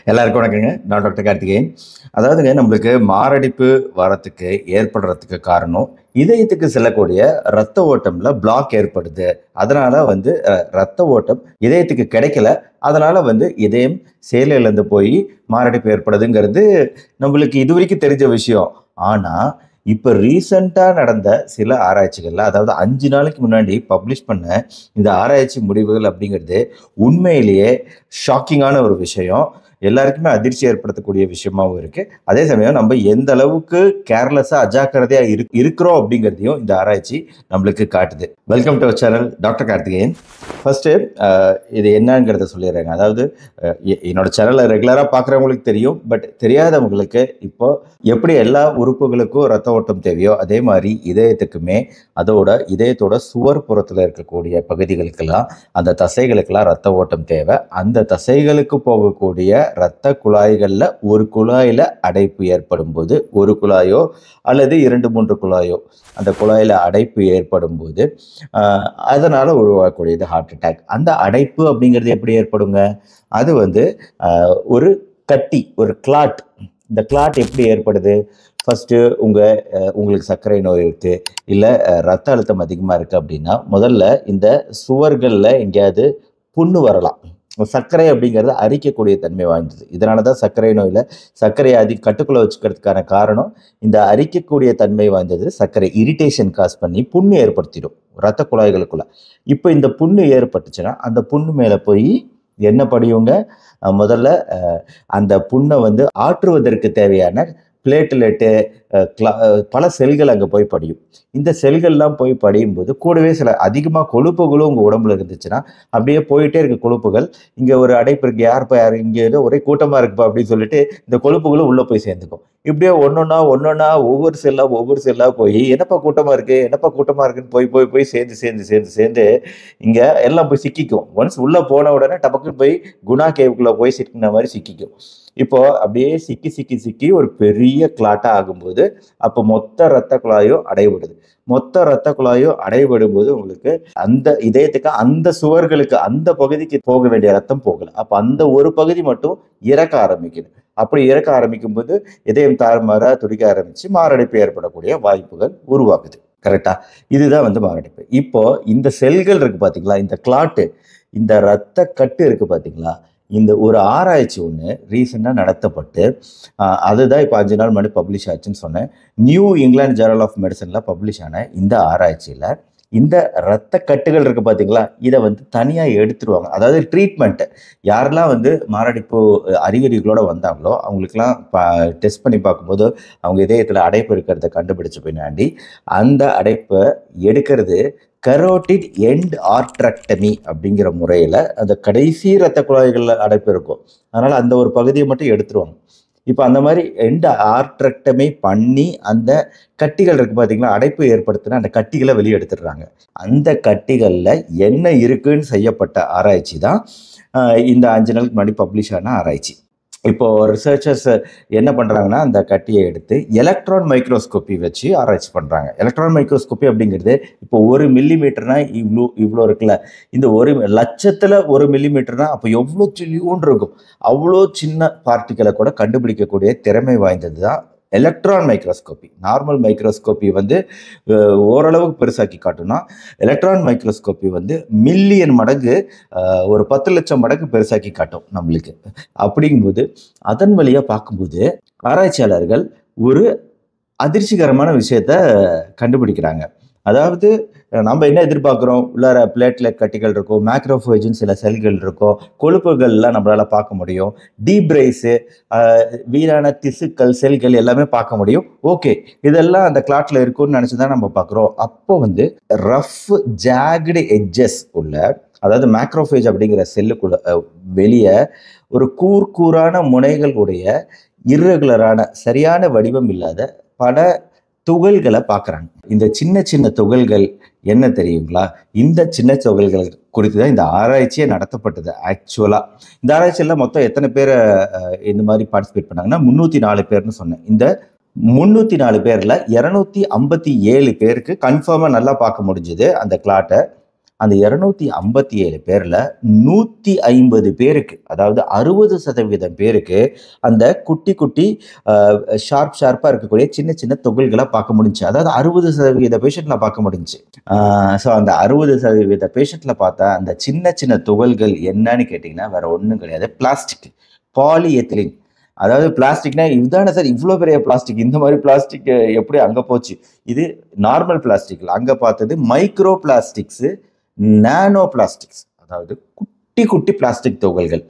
எல்லாருக்கும் வணக்கங்க. நான் டாக்டர் கார்த்திகேயன். அதாவதுங்க நம்மளுக்கு மாரடைப்பு வரத்துக்கு ஏற்படுறதுக்கு காரணம், இதயத்துக்கு செல்லக்கூடிய ரத்த ஓட்டம்ல பிளாக் ஏற்படுது. அதனால ரத்த ஓட்டம் இதயத்துக்கு கிடைக்கல. அதனால இதயம் செயலிழந்து போய் மாரடைப்பு ஏற்படுதுங்கிறது நம்மளுக்கு இதுவரைக்கும் தெரிஞ்ச விஷயம். ஆனா, இப்ப ரீசென்ட்டா நடந்த சில ஆராய்ச்சிகள்ல, அதாவது 5 நாளைக்கு முன்னாடி பப்ளிஷ் பண்ண இந்த ஆராய்ச்சி முடிவுகள் அப்படிங்கிறது உண்மையிலேயே ஷாக்கிங்கான ஒரு விஷயம். எல்லாருக்குமே அதிர்ச்சி ஏற்படுத்தக்கூடிய விஷயமாவும் இருக்கு. அதே சமயம் நம்ம எந்த அளவுக்கு கேர்லெஸ்ஸா அஜாக்கிரதையா இருக்கிறோம் அப்படிங்கிறதையும் இந்த ஆராய்ச்சி நம்மளுக்கு காட்டுது. Welcome to our channel doctor Karthikeyan. First இது என்னங்கிறத சொல்லிடுறேங்க. அதாவது என்னோட சேனலை ரெகுலராக பார்க்குறவங்களுக்கு தெரியும். பட் தெரியாதவங்களுக்கு இப்போ எப்படி எல்லா உறுப்புகளுக்கும் ரத்த ஓட்டம் தேவையோ அதே மாதிரி இதயத்துக்குமே இதயத்தோட சுவர் புறத்தில் இருக்கக்கூடிய பகுதிகளுக்கெல்லாம் அந்த தசைகளுக்கெல்லாம் ரத்த ஓட்டம் தேவை. அந்த தசைகளுக்கு போகக்கூடிய இரத்த குழாய்களில் ஒரு குழாயில் அடைப்பு ஏற்படும் போது, ஒரு குழாயோ அல்லது 2-3 குழாயோ அந்த குழாயில் அடைப்பு ஏற்படும் போது அதனால் உருவாகக்கூடியது ஹார்ட் அட்டாக். அந்த அடைப்பு அப்படிங்கிறது எப்படி ஏற்படுங்க? அது ஒரு கட்டி, ஒரு கிளாட். இந்த கிளாட் எப்படி ஏற்படுது? ஃபஸ்ட்டு உங்களுக்கு சர்க்கரை நோய் இருக்குது, இல்லை ரத்த அழுத்தம் அதிகமாக இருக்குது அப்படின்னா முதல்ல இந்த சுவர்களில் எங்கேயாவது புண்ணு வரலாம். சர்க்கரை அப்படிங்கிறது அரிக்கக்கூடிய தன்மை வாய்ந்தது. இதனால தான் சர்க்கரை நோயில் சர்க்கரையை கட்டுக்குள்ளே வச்சுக்கிறதுக்கான காரணம், இந்த அரிக்கக்கூடிய தன்மை வாய்ந்தது சர்க்கரை இரிட்டேஷன் காஸ் பண்ணி புண்ணு ஏற்படுத்திடும் ரத்த குழாய்களுக்குள்ள. இப்போ இந்த புண்ணு ஏற்பட்டுச்சுன்னா அந்த புண்ணு மேலே போய் என்ன படியுங்க? முதல்ல அந்த புண்ணை ஆற்றுவதற்கு தேவையான பிளேட்லெட்டு, பல செல்கள் அங்கே போய் படியும். இந்த செல்கள்லாம் போய் படியும் போது கூடவே சில அதிகமாக கொழுப்புகளும் உங்கள் உடம்புல இருந்துச்சுன்னா அப்படியே போயிட்டே இருக்க கொழுப்புகள், இங்கே ஒரு அடைப்பு இருக்குது, யார் இங்கே ஏதோ ஒரே கூட்டமாக இருக்குப்பா அப்படின்னு சொல்லிட்டு இந்த கொழுப்புகளும் உள்ளே போய் சேர்ந்துக்கும். இப்படியே ஒவ்வொன்றா ஒவ்வொரு செல்லாக போய் என்னப்பா கூட்டமாக இருக்குன்னு போய் சேர்ந்து இங்கே எல்லாம் போய் சிக்கிக்கும். ஒன்ஸ் உள்ளே போன உடனே டபக்குன்னு போய் குணா கேவுக்குள்ளே போய் சிக்கின மாதிரி சிக்கிக்கும். இப்போ அப்படியே சிக்கி ஒரு பெரிய கிளாட்டாக ஆகும்போது அப்போ மொத்த இரத்த குழாயும் அடைபடுது. மொத்த இரத்த குழாயும் அடைபடும் போது உங்களுக்கு அந்த இதயத்துக்கு அந்த சுவர்களுக்கு அந்த பகுதிக்கு போக வேண்டிய ரத்தம் போகல. அப்போ அந்த ஒரு பகுதி மட்டும் இறக்க ஆரம்பிக்குது. அப்படி இறக்க ஆரம்பிக்கும் போது இதயம் தாறுமாறா துடிக்க ஆரம்பிச்சு மாரடைப்பு ஏற்படக்கூடிய வாய்ப்புகள் உருவாகுது. கரெக்டா? இதுதான் மாரடைப்பு. இப்போ இந்த செல்கள் இருக்கு பாத்தீங்களா, இந்த கிளாட்டு, இந்த இரத்த கட்டு இருக்கு பாத்தீங்களா, இந்த ஒரு ஆராய்ச்சி ஒன்று ரீசெண்டாக நடத்தப்பட்டு அதுதான் இப்போ 5 நாள் முன்னாடி பப்ளிஷ் ஆச்சுன்னு சொன்னேன். நியூ இங்கிலாந்து ஜர்னல் ஆஃப் மெடிசனில் பப்ளிஷ் ஆன இந்த ஆராய்ச்சியில் இந்த இரத்த கட்டுகள் இருக்குது பார்த்தீங்களா, இதை தனியாக எடுத்துருவாங்க. அதாவது ட்ரீட்மெண்ட்டு யாரெல்லாம் மாரடைப்பு அறிகுறிகளோடு வந்தாங்களோ அவங்களுக்கெல்லாம் டெஸ்ட் பண்ணி பார்க்கும்போது அவங்க இதயத்தில் அடைப்பு இருக்கிறத கண்டுபிடிச்ச பின்னாடி அந்த அடைப்பை எடுக்கிறது கரோட்டிட் எண்ட் ஆர்ட்ரக்டமி அப்படிங்கிற முறையில் அந்த கடைசி இரத்த குழாய்களில் அடைப்பு இருக்கும். அதனால் அந்த ஒரு பகுதியை மட்டும் எடுத்துருவாங்க. இப்போ அந்த மாதிரி எண்ட் ஆர்ட்ரக்டமி பண்ணி அந்த கட்டிகள் இருக்குது பார்த்தீங்களா, அடைப்பு ஏற்படுத்தின அந்த கட்டிகளை வெளியே எடுத்துடுறாங்க. அந்த கட்டிகளில் என்ன இருக்குன்னு செய்யப்பட்ட ஆராய்ச்சி தான் இந்த 5 நாளுக்கு முன்னாடி பப்ளிஷ் ஆன ஆராய்ச்சி. இப்போ ரிசர்ச்சர்ஸ் என்ன பண்ணுறாங்கன்னா, அந்த கட்டியை எடுத்து எலக்ட்ரான் மைக்ரோஸ்கோப்பி வச்சு ஆராய்ச்சி பண்ணுறாங்க. எலக்ட்ரான் மைக்ரோஸ்கோப்பி அப்படிங்கிறது இப்போ 1 மில்லிமீட்டர்னா இவ்வளோ இருக்குல்ல, இந்த 1,00,000ல் 1 மில்லிமீட்டர்னா அப்போ எவ்வளோ சில்லியோன்னு இருக்கும். அவ்வளோ சின்ன பார்ட்டிகளை கூட கண்டுபிடிக்கக்கூடிய திறமை வாய்ந்தது தான் எலக்ட்ரான் மைக்ரோஸ்கோப்பி. நார்மல் மைக்ரோஸ்கோப்பி ஓரளவுக்கு பெருசாக்கி காட்டும்னா, எலக்ட்ரான் மைக்ரோஸ்கோப்பி மில்லியன் மடங்கு, ஒரு 10 லட்சம் மடங்கு பெருசாக்கி காட்டும் நம்மளுக்கு. அப்படிங்கும்போது அதன் வழியாக பார்க்கும்போது ஆராய்ச்சியாளர்கள் ஒரு அதிர்ச்சிகரமான விஷயத்த கண்டுபிடிக்கிறாங்க. அதாவது நம்ம என்ன எதிர்பார்க்குறோம், உள்ளார பிளேட்லெட் கட்டிகள் இருக்கும், மேக்ரோஃபேஜ்னு சில செல்கள் இருக்கும், கொழுப்புகள்லாம் நம்மளால் பார்க்க முடியும், டீப்ரைஸு, வீணான திசுக்கள், செல்கள் எல்லாமே பார்க்க முடியும். ஓகே, இதெல்லாம் அந்த கிளாட்டில் இருக்கும்னு நினச்சி தான் நம்ம பார்க்குறோம். அப்போ ரஃப் ஜாக்டு எட்ஜஸ் உள்ள, அதாவது மேக்ரோஃபேஜ் அப்படிங்கிற செல்லுக்குள்ள வெளியே ஒரு கூரான முனைகள் உடைய இர்ரெகுலரான சரியான வடிவம் இல்லாத பல துகள்களை பார்க்குறாங்க. இந்த சின்ன துகள்கள் என்ன தெரியுங்களா? இந்த சின்ன துகள்கள் குறித்து தான் இந்த ஆராய்ச்சியே நடத்தப்பட்டது. ஆக்சுவலாக இந்த ஆராய்ச்சியில் மொத்தம் எத்தனை பேர் இந்த மாதிரி பார்ட்டிசிபேட் பண்ணாங்கன்னா 304 பேர்னு சொன்னேன். இந்த 304 பேரில் 257 பேருக்கு கன்ஃபார்மாக நல்லா பார்க்க முடிஞ்சுது அந்த கிளாட்டை. அந்த 257 பேர்ல 150 பேருக்கு, அதாவது 60% பேருக்கு அந்த குட்டி குட்டி ஷார்ப்பா இருக்கக்கூடிய சின்ன சின்ன துகள்களை பார்க்க முடிஞ்சு. அதாவது 60% பேஷண்ட்ல பார்க்க முடிஞ்சு. ஸோ அந்த 60% பேஷண்ட்ல பார்த்தா அந்த சின்ன சின்ன துகள்கள் என்னன்னு கேட்டிங்கன்னா வேற ஒன்றும் கிடையாது, பிளாஸ்டிக், பாலிஎத்திலீன். அதாவது பிளாஸ்டிக்னா இதுதானே சார், இவ்வளோ பெரிய பிளாஸ்டிக், இந்த மாதிரி பிளாஸ்டிக் எப்படி அங்கே போச்சு? இது நார்மல் பிளாஸ்டிக்ல அங்கே பார்த்தது மைக்ரோ பிளாஸ்டிக்ஸ், நானோ பிளாஸ்டிக்ஸ், அதாவது குட்டி குட்டி பிளாஸ்டிக் துகள்கள்.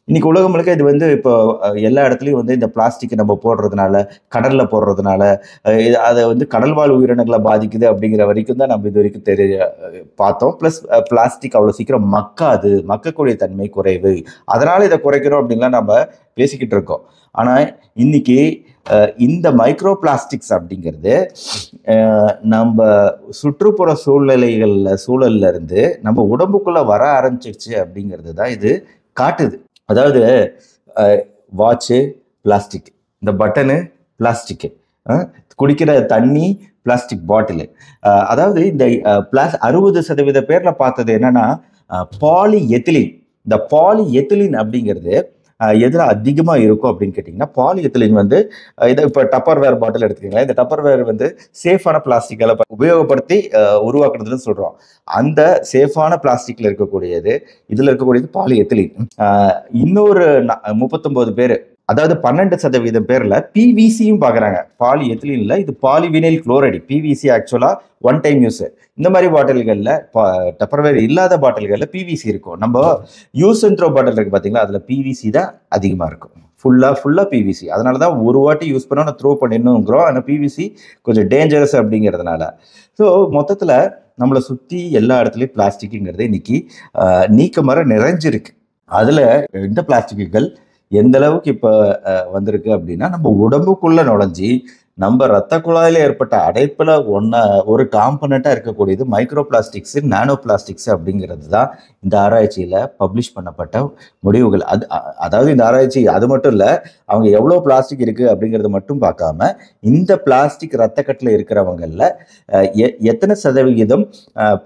இன்னைக்கு உலகம் முழுக்க இது வந்து இப்போ எல்லா இடத்துலையும் வந்து இந்த பிளாஸ்டிக் நம்ம போடுறதுனால, கடல்ல போடுறதுனால அதை வந்து கடல்வாழ் உயிரினங்களை பாதிக்குது அப்படிங்கிற வரைக்கும் தான் நம்ம இது வரைக்கும் பார்த்தோம். ப்ளஸ் பிளாஸ்டிக் அவ்வளோ சீக்கிரம் மக்காது, மக்கக்கூடிய தன்மை குறைவு, அதனால இதை குறைக்கிறோம் அப்படின்லாம் நம்ம பேசிக்கிட்டு இருக்கோம். ஆனால் இன்னைக்கு இந்த மைக்ரோ பிளாஸ்டிக்ஸ் அப்படிங்கிறது நம்ம சுற்றுப்புற சூழல்ல இருந்து நம்ம உடம்புக்குள்ள வர ஆரம்பிச்சிருச்சு அப்படிங்கிறது தான் இது காட்டுது. அதாவது வாட்சு பிளாஸ்டிக், இந்த பட்டனு பிளாஸ்டிக்கு, குடிக்கிற தண்ணி பிளாஸ்டிக் பாட்டிலு. அதாவது இந்த 60% பேர்ல பார்த்தது என்னன்னா பாலிஎத்திலீன். இந்த பாலிஎத்திலீன் அப்படிங்கிறது எதில் அதிகமாக இருக்கும் அப்படின்னு கேட்டிங்கன்னா, பாலிஎத்திலீன் வந்து இதை இப்போ டப்பர் வேர் பாட்டில் எடுத்துக்கிங்களேன். இந்த டப்பர் வேர் வந்து சேஃபான பிளாஸ்டிக்கில் உபயோகப்படுத்தி உருவாக்குறதுன்னு சொல்கிறோம். அந்த சேஃபான பிளாஸ்டிக்கில் இருக்கக்கூடியது, இதில் இருக்கக்கூடியது பாலிஎத்திலீன். இன்னொரு 39 பேர், அதாவது 12% பேர்ல பிவிசியும் பார்க்குறாங்க. பாலிஎத்திலீன்ல இது பாலிவினைல் குளோரைடு, பிவிசி ஆக்சுவலாக ஒன் டைம் யூஸ். இந்த மாதிரி பாட்டில்களில், டப்பர்வேர் இல்லாத பாட்டில்களில் பிவிசி இருக்கும். நம்ம யூஸ் அண்ட் த்ரோ பாட்டில் இருக்குது பார்த்தீங்களா, அதில் பிவிசி தான் அதிகமாக இருக்கும். ஃபுல்லாக பிவிசி. அதனால தான் ஒரு வாட்டி யூஸ் பண்ணால் த்ரோ பண்ணிடணுங்கிறோம். ஆனால் பிவிசி கொஞ்சம் டேஞ்சரஸ் அப்படிங்கிறதுனால. ஸோ மொத்தத்தில் நம்மளை சுற்றி எல்லா இடத்துலையும் பிளாஸ்டிக்குங்கிறது இன்னைக்கு நீக்கமர நிறைஞ்சிருக்கு. அதில் இந்த பிளாஸ்டிக்குகள் எந்த அளவுக்கு இப்போ வந்திருக்கு அப்படின்னா, நம்ம உடம்புக்குள்ளே நுழைஞ்சி நம்ம ரத்த குழாயில் ஏற்பட்ட அடைப்பில் ஒரு காம்பனண்ட்டாக இருக்கக்கூடியது மைக்ரோ பிளாஸ்டிக்ஸு, நானோ பிளாஸ்டிக்ஸு அப்படிங்கிறது தான் இந்த ஆராய்ச்சியில் பப்ளிஷ் பண்ணப்பட்ட முடிவுகள். அதாவது இந்த ஆராய்ச்சி அது மட்டும் இல்லை, அவங்க எவ்வளோ பிளாஸ்டிக் இருக்குது அப்படிங்கிறத மட்டும் பார்க்காம, இந்த பிளாஸ்டிக் ரத்தக்கட்டில் இருக்கிறவங்களில் எத்தனை சதவிகிதம்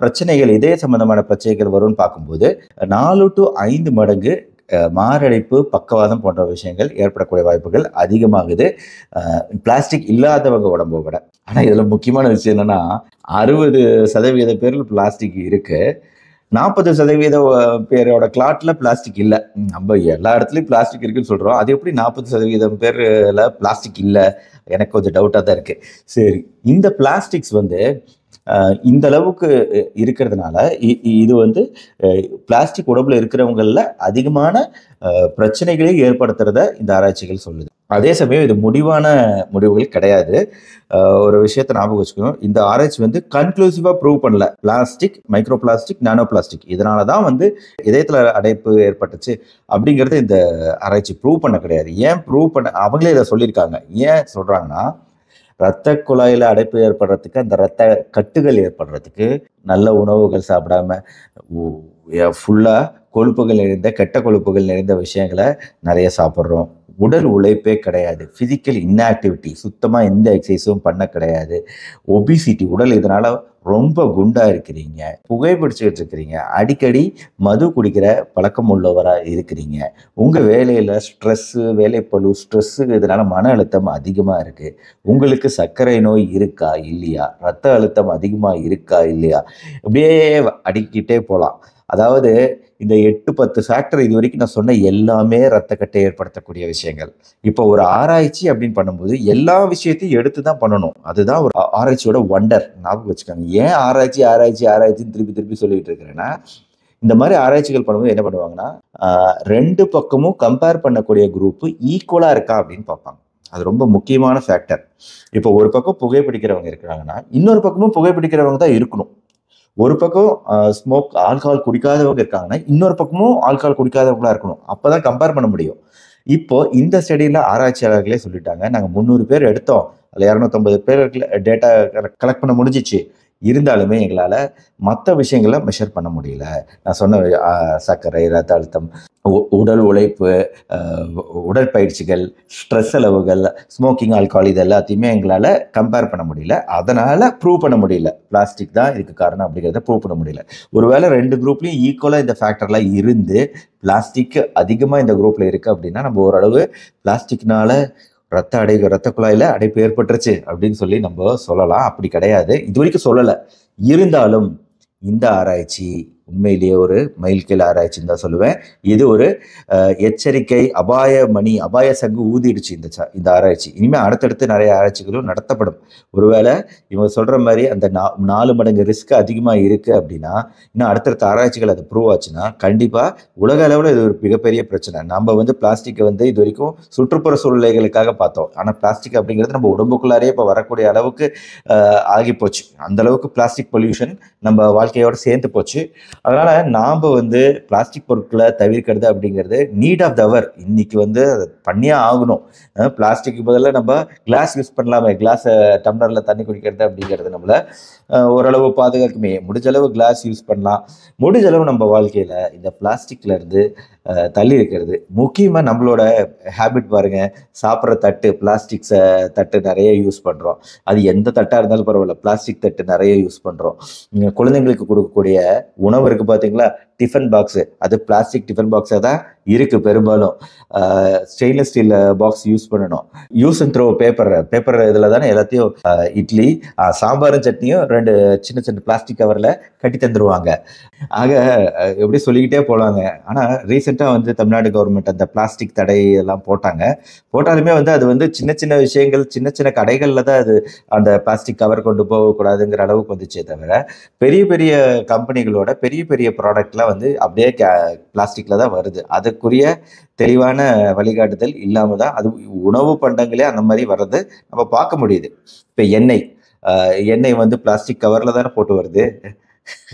பிரச்சனைகள், இதய சம்பந்தமான பிரச்சனைகள் வரும்னு பார்க்கும்போது 4 to 5 மடங்கு மாரடைப்பு, பக்கவாதம் போன்ற விஷயங்கள் ஏற்படக்கூடிய வாய்ப்புகள் அதிகமாகுது பிளாஸ்டிக் இல்லாதவங்க உடம்பை விட. ஆனால் இதில் முக்கியமான விஷயம் என்னன்னா, 60% பேரில் பிளாஸ்டிக் இருக்கு, 40% பேரோட கிளாட்ல பிளாஸ்டிக் இல்லை. நம்ம எல்லா இடத்துலையும் பிளாஸ்டிக் இருக்குன்னு சொல்கிறோம், அது எப்படி 40% பேரில் பிளாஸ்டிக் இல்லை? எனக்கு கொஞ்சம் டவுட்டாக தான் இருக்குது. சரி, இந்த பிளாஸ்டிக்ஸ் வந்து இந்த அளவுக்கு இருக்கிறதுனால இது வந்து பிளாஸ்டிக் உடம்புல இருக்கிறவங்கள அதிகமான பிரச்சனைகளை ஏற்படுத்துறத இந்த ஆராய்ச்சிகள் சொல்லுது. அதே சமயம் இது முடிவுகள் கிடையாது. ஒரு விஷயத்தை ஞாபகம் வச்சுக்கணும், இந்த ஆராய்ச்சி வந்து கன்க்ளூசிவா ப்ரூவ் பண்ணல பிளாஸ்டிக், மைக்ரோ பிளாஸ்டிக், நானோ பிளாஸ்டிக் இதனால தான் வந்து இதயத்துல அடைப்பு ஏற்பட்டுச்சு அப்படிங்கிறது இந்த ஆராய்ச்சி ப்ரூவ் பண்ண கிடையாது. ஏன் ப்ரூவ் பண்ண, அவங்களே இதை சொல்லியிருக்காங்க. ஏன் சொல்றாங்கன்னா, ரத்த குழாயில் அடைப்பு ஏற்படுறதுக்கு, அந்த ரத்த கட்டுகள் ஏற்படுறதுக்கு நல்ல உணவுகள் சாப்பிடாம ஃபுல்லாக கொழுப்புகள் நிறைந்த, கெட்ட கொழுப்புகள் நிறைந்த விஷயங்களை நிறைய சாப்பிட்றோம். உடல் உழைப்பே கிடையாது, ஃபிசிக்கல் இன்ஆக்டிவிட்டி, சுத்தமாக எந்த எக்ஸசைஸும் பண்ண கிடையாது. ஒபிசிட்டி, உடல் இதனால் ரொம்ப குண்டாக இருக்கிறீங்க, புகைப்பிடிச்சிக்கிட்டு இருக்கிறீங்க, அடிக்கடி மது குடிக்கிற பழக்கம் உள்ளவராக இருக்கிறீங்க, உங்கள் வேலையில் ஸ்ட்ரெஸ்ஸு, வேலைப்பளு, ஸ்ட்ரெஸ்ஸு இதனால் மன அழுத்தம் அதிகமாக இருக்குது, உங்களுக்கு சர்க்கரை நோய் இருக்கா இல்லையா, ரத்த அழுத்தம் அதிகமாக இருக்கா இல்லையா, அப்படியே அடிக்கிட்டே போகலாம். அதாவது இந்த 8-10 ஃபேக்டர் இது வரைக்கும் நான் சொன்ன எல்லாமே ரத்தக்கட்டை ஏற்படுத்தக்கூடிய விஷயங்கள். இப்போ ஒரு ஆராய்ச்சி அப்படின்னு பண்ணும்போது எல்லா விஷயத்தையும் எடுத்து தான் பண்ணணும். அதுதான் ஒரு ஆராய்ச்சியோட ஒண்டர். ஞாபகம் வச்சுக்கோங்க. ஏன் ஆராய்ச்சின்னு திருப்பி சொல்லிட்டு இருக்கிறேன்னா, இந்த மாதிரி ஆராய்ச்சிகள் பண்ணும்போது என்ன பண்ணுவாங்கன்னா, 2 பக்கமும் கம்பேர் பண்ணக்கூடிய குரூப் ஈக்குவலா இருக்கா அப்படின்னு பார்ப்பாங்க. அது ரொம்ப முக்கியமான ஃபேக்டர். இப்போ ஒரு பக்கம் புகைப்பிடிக்கிறவங்க இருக்கிறாங்கன்னா, இன்னொரு பக்கமும் புகைப்பிடிக்கிறவங்க தான் இருக்கணும். ஒரு பக்கம் ஆல்கஹால் குடிக்காதவங்க இருக்காங்கன்னா, இன்னொரு பக்கமும் ஆல்கஹால் குடிக்காதவங்களா இருக்கணும். அப்பதான் கம்பேர் பண்ண முடியும். இப்போ இந்த ஸ்டடியில ஆராய்ச்சியாளர்களே சொல்லிட்டாங்க, நாங்க 300 பேர் எடுத்தோம், அதில் 250 பேர் டேட்டா கலெக்ட் பண்ண முடிஞ்சிச்சு. இருந்தாலுமே எங்களால் மற்ற விஷயங்களை மெஷர் பண்ண முடியல. நான் சொன்ன சர்க்கரை, ரத்த அழுத்தம், உடல் உழைப்பு, உடற்பயிற்சிகள், ஸ்ட்ரெஸ் அளவுகள், ஸ்மோக்கிங், ஆல்கஹால் இது எல்லாத்தையுமே எங்களால் கம்பேர் பண்ண முடியல. அதனால் ப்ரூவ் பண்ண முடியல பிளாஸ்டிக் தான் இதுக்கு காரணம் அப்படிங்கிறத ப்ரூவ் பண்ண முடியல. ஒருவேளை 2 குரூப்லையும் ஈக்குவலாக இந்த ஃபேக்டர்லாம் இருந்து பிளாஸ்டிக் அதிகமாக இந்த குரூப்பில் இருக்குது அப்படின்னா நம்ம ஓரளவு பிளாஸ்டிக்னால ரத்த குழாயில் அடைப்பு ஏற்பட்டுருச்சு அப்படின்னு சொல்லி நம்ம சொல்லலாம். அப்படி கிடையாது, இது வரைக்கும் சொல்லலை. இருந்தாலும் இந்த ஆராய்ச்சி உண்மையிலேயே ஒரு மைல்கல் ஆராய்ச்சின்னு தான் சொல்லுவேன். இது ஒரு எச்சரிக்கை, அபாய சங்கு ஊதிடுச்சு இந்த ஆராய்ச்சி. இனிமேல் அடுத்தடுத்து நிறைய ஆராய்ச்சிகளும் நடத்தப்படும். ஒருவேளை இவங்க சொல்கிற மாதிரி அந்த 4 மடங்கு ரிஸ்க் அதிகமாக இருக்குது அப்படின்னா, இன்னும் அடுத்தடுத்த ஆராய்ச்சிகள் அது ப்ரூவ் ஆச்சுன்னா கண்டிப்பாக உலக அளவில் இது ஒரு மிகப்பெரிய பிரச்சனை. நம்ம பிளாஸ்டிக்கை இது வரைக்கும் சுற்றுப்புற சூழ்நிலைகளுக்காக பார்த்தோம். ஆனால் பிளாஸ்டிக் அப்படிங்கிறது நம்ம உடம்புக்குள்ளாரே இப்போ வரக்கூடிய அளவுக்கு ஆகிப்போச்சு. அந்த அளவுக்கு பிளாஸ்டிக் பொல்யூஷன் நம்ம வாழ்க்கையோடு சேர்ந்து போச்சு. அதனால நாம் பிளாஸ்டிக் பொருட்களை தவிர்க்கிறது அப்படிங்கிறது நீட் ஆஃப் த அவர். இன்னைக்கு அதை பண்ணியே ஆகணும். பிளாஸ்டிக் பதிலாக நம்ம கிளாஸ் யூஸ் பண்ணலாமே, கிளாஸை டம்ளரில் தண்ணி குடிக்கிறது அப்படிங்கிறது நம்மளை ஓரளவு பாதுகாக்குமே. முடிஞ்சளவு கிளாஸ் யூஸ் பண்ணலாம். முடிஞ்சளவு நம்ம வாழ்க்கையில் இந்த பிளாஸ்டிக்ல இருந்து தள்ளி இருக்கிறது. முக்கியமாக நம்மளோட ஹேபிட் பாருங்கள். சாப்பிட்ற தட்டு, பிளாஸ்டிக் தட்டு நிறைய யூஸ் பண்ணுறோம். அது எந்த தட்டாக இருந்தாலும் பரவாயில்ல, பிளாஸ்டிக் தட்டு நிறைய யூஸ் பண்ணுறோம். குழந்தைங்களுக்கு கொடுக்கக்கூடிய உணவு இருக்குது பார்த்தீங்களா, டிஃபன் பாக்ஸு, அது பிளாஸ்டிக் டிஃபன் பாக்ஸாக தான் இருக்குது பெரும்பாலும். ஸ்டெயின்லெஸ் ஸ்டீல் பாக்ஸ் யூஸ் பண்ணணும். யூஸ் அண்ட் த்ரோ பேப்பர் இதில் தானே எல்லாத்தையும் இட்லி, சாம்பாரும் சட்னியும் 2 சின்ன சின்ன பிளாஸ்டிக் கவரில் கட்டி தந்துடுவாங்க. ஆக எப்படி சொல்லிக்கிட்டே போகலாங்க. ஆனால் ரீசெண்டாக தமிழ்நாடு கவர்மெண்ட் அந்த பிளாஸ்டிக் தடை எல்லாம் போட்டாலுமே அது சின்ன சின்ன விஷயங்கள், சின்ன சின்ன கடைகளில் தான் அது அந்த பிளாஸ்டிக் கவர் கொண்டு போகக்கூடாதுங்கிற அளவுக்கு வந்துச்சே தவிர, பெரிய பெரிய கம்பெனிகளோட பெரிய பெரிய ப்ராடக்ட்லாம் அப்படியே பிளாஸ்டிக்கில் தான் வருது. அதுக்குரிய தெளிவான வழிகாட்டுதல் இல்லாமல் தான் அது உணவு பண்டங்களே அந்த மாதிரி வர்றது நம்ம பார்க்க முடியுது. இப்போ எண்ணெய் பிளாஸ்டிக் கவரில் தானே போட்டு வருது.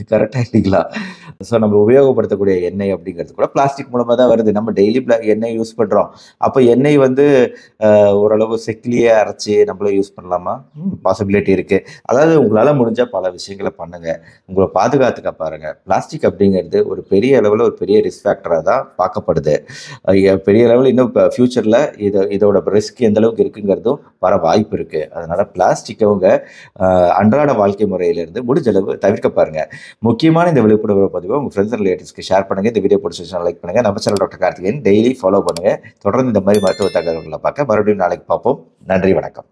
கரெக்டாக இல்லைங்களா? ஸோ நம்ம உபயோகப்படுத்தக்கூடிய எண்ணெய் அப்படிங்கிறது கூட பிளாஸ்டிக் மூலமாக தான் வருது. நம்ம டெய்லி எண்ணெய் யூஸ் பண்ணுறோம். அப்போ எண்ணெய் ஓரளவு செக்கிலேயே அரைச்சி நம்மள யூஸ் பண்ணலாமா? பாசிபிலிட்டி இருக்குது. அதாவது உங்களால் முடிஞ்சால் பல விஷயங்களை பண்ணுங்கள். உங்களை பாதுகாத்துக்க பாருங்கள். பிளாஸ்டிக் அப்படிங்கிறது ஒரு பெரிய அளவில் ஒரு பெரிய ரிஸ்க் ஃபேக்டராக தான் பார்க்கப்படுது. பெரிய அளவில் இன்னும் இப்போ ஃப்யூச்சரில் இதோட ரிஸ்க் எந்த அளவுக்கு இருக்குங்கிறதும் வர வாய்ப்பு இருக்குது. அதனால் பிளாஸ்டிக்கை அன்றாட வாழ்க்கை முறையிலிருந்து முடிஞ்சளவு தவிர்க்க பாருங்கள். முக்கியமான இந்த விழிப்புணர்வு பதிவை உங்கள் ஃப்ரெண்ட்ஸ் அண்ட் ரிலேட்டிவ்ஸ்க்கு ஷேர் பண்ணுங்கள். இந்த வீடியோ பிடிச்சிருந்தா லைக் பண்ணுங்கள். நம்ம channel doctor Karthikeyan daily follow பண்ணுங்கள். தொடர்ந்து இந்த மாதிரி மருத்துவ தகவல்களை பார்க்க மறுபடியும் நாளைக்கு பார்ப்போம். நன்றி, வணக்கம்.